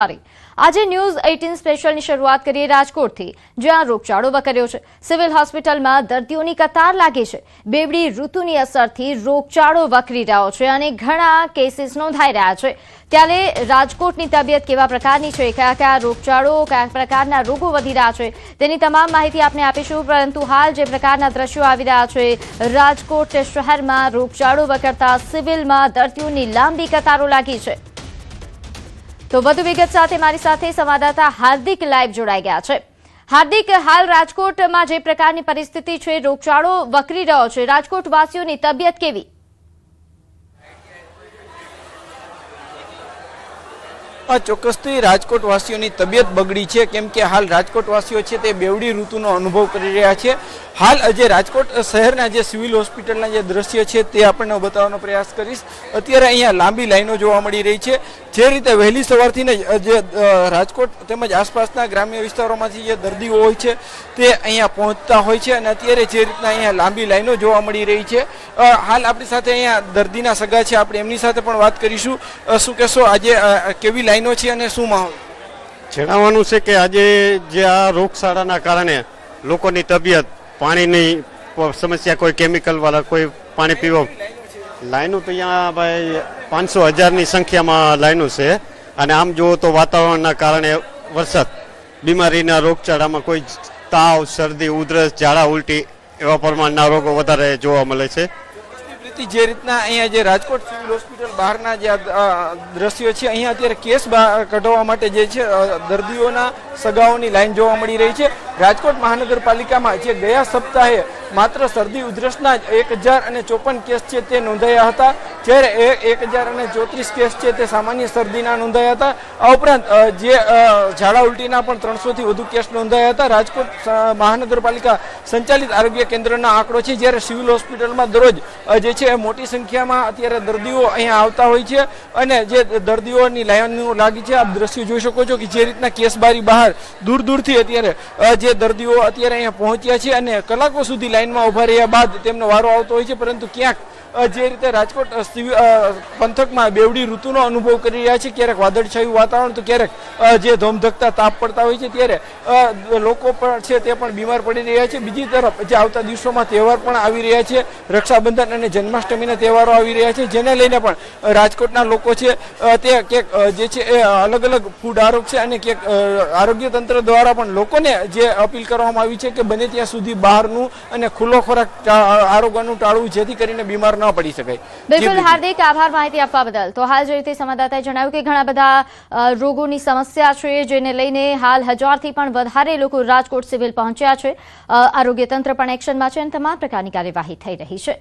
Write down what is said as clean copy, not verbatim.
આજે ન્યૂઝ 18 સ્પેશિયલની શરૂઆત કરીએ રાજકોટથી, જ્યાં રોગચાળો વકર્યો છે। સિવિલ હોસ્પિટલમાં દર્દીઓની કતાર લાગી છે। બેવડી ઋતુની અસરથી રોગચાળો વકરી રહ્યો છે અને ઘણા કેસીસ નોંધાઈ રહ્યા છે। ત્યારે રાજકોટની તબિયત કેવા પ્રકારની છે, કયા કયા રોગચાળો, કયા પ્રકારના રોગો વધી રહ્યા છે, તેની તમામ માહિતી આપને આપીશું। પરંતુ હાલ જે પ્રકારના દ્રશ્યો આવી રહ્યા છે, રાજકોટ શહેરમાં રોગચાળો વકરતા સિવિલમાં દર્દીઓની લાંબી કતારો લાગી છે। તો વધુ વિગત સાથે મારી સાથે સંવાદદાતા હાર્દિક લાઈવ જોડાઈ ગયા છે। હાર્દિક, હાલ રાજકોટમાં જે પ્રકારની પરિસ્થિતિ છે, રોગચાળો વકરી રહ્યો છે, રાજકોટવાસીઓની તબિયત કેવી? ચોક્કસથી રાજકોટવાસીઓની તબિયત બગડી છે, કેમ કે હાલ રાજકોટવાસીઓ છે તે બેવડી ઋતુનો અનુભવ કરી રહ્યા છે। હાલ જે રાજકોટ શહેરના જે સિવિલ હોસ્પિટલના જે દ્રશ્ય છે તે આપણને બતાવવાનો પ્રયાસ કરીશ। અત્યારે અહીંયા લાંબી લાઈનો જોવા મળી રહી છે। જે રીતે વહેલી સવારથી જે રાજકોટ તેમજ આસપાસના ગ્રામ્ય વિસ્તારોમાંથી જે દર્દીઓ હોય છે તે અહીંયા પહોંચતા હોય છે અને અત્યારે જે રીતના અહીંયા લાંબી લાઈનો જોવા મળી રહી છે। હાલ આપણી સાથે અહીંયા દર્દીના સગા છે, આપણે એમની સાથે પણ વાત કરીશું। શું કહેશો, આજે કેવી લાઈનો છે અને શું માહોલ? જણાવવાનું છે કે આજે જે આ રોગચાળાના કારણે લોકોની તબિયત, પાણીની સમસ્યા, કોઈ કેમિકલ વાળા કોઈ પાણી પીવો, લાઈનો તો અહીંયા ભાઈ 500,000ની સંખ્યામાં લાઈનો છે। અને આમ જુઓ તો વાતાવરણના કારણે વરસાદ, બીમારીના રોગચાળામાં કોઈ તાવ, શરદી, ઉધરસ, ઝાડા ઉલટી એવા પ્રમાણના રોગો વધારે જોવા મળે છે। જે રીતના અહીંયા જે રાજકોટ સિવિલ હોસ્પિટલ બહારના જે દ્રશ્યો છે, અહીંયા અત્યારે કેસ કઢાવવા માટે જે છે દર્દીઓના સગાઓની લાઈન જોવા મળી રહી છે। રાજકોટ મહાનગરપાલિકામાં જે ગયા સપ્તાહે માત્ર શરદી ઉધરસના જ 1054 કેસ છે તે નોંધાયા હતા, જ્યારે 1034 કેસ છે તે સામાન્ય શરદીના નોંધાયા હતા। આ ઉપરાંત જે ઝાડા ઉલટીના પણ 300થી વધુ કેસ નોંધાયા હતા। રાજકોટ મહાનગરપાલિકા સંચાલિત આરોગ્ય કેન્દ્રના આંકડો છે, જ્યારે સિવિલ હોસ્પિટલમાં દરરોજ જે છે મોટી સંખ્યામાં અત્યારે દર્દીઓ અહીંયા આવતા હોય છે અને જે દર્દીઓની લાઈનો લાગી છે, આપ દ્રશ્યો જોઈ શકો છો કે જે રીતના કેસબારી બહાર દૂર દૂરથી અત્યારે જે દર્દીઓ અત્યારે અહીંયા પહોંચ્યા છે અને કલાકો સુધી લાઈનમાં ઉભા રહ્યા બાદ તેમનો વારો આવતો હોય છે। પરંતુ ક્યાંક જે રીતે રાજકોટ પંથકમાં બેવડી ઋતુનો અનુભવ કરી રહ્યા છે, ક્યારેક વાદળછાયું વાતાવરણ તો ક્યારેક જે ધોમધકતા તાપ પડતા હોય છે, ત્યારે લોકો પણ છે તે પણ બીમાર પડી રહ્યા છે। બીજી તરફ જે આવતા દિવસોમાં તહેવાર પણ આવી રહ્યા છે, રક્ષાબંધન અને જન્માષ્ટમીના તહેવારો આવી રહ્યા છે, જેને લઈને પણ રાજકોટના લોકો છે તે ક્યાંક જે છે એ અલગ અલગ ફૂડ આરોગ્ય છે અને ક્યાંક આરોગ્ય તંત્ર દ્વારા પણ લોકોને જે અપીલ કરવામાં આવી છે કે બને ત્યાં સુધી બહારનું અને ખુલ્લો ખોરાક આરોગ્યનું ટાળવું, જેથી કરીને બીમાર ન પડી શકાય। બિલકુલ હાર્દિક, આભાર માહિતી આપવા બદલ। તો હાલ જે રીતે સંવાદદાતાએ જણાવ્યું કે ઘણા બધા રોગોની સમસ્યા છે, જેને લઈને હાલ 1000થી પણ વધારે લોકો રાજકોટ સિવિલ પહોંચ્યા છે। આરોગ્ય તંત્ર પણ એક્શનમાં છે અને તમામ પ્રકારની કાર્યવાહી થઈ રહી છે।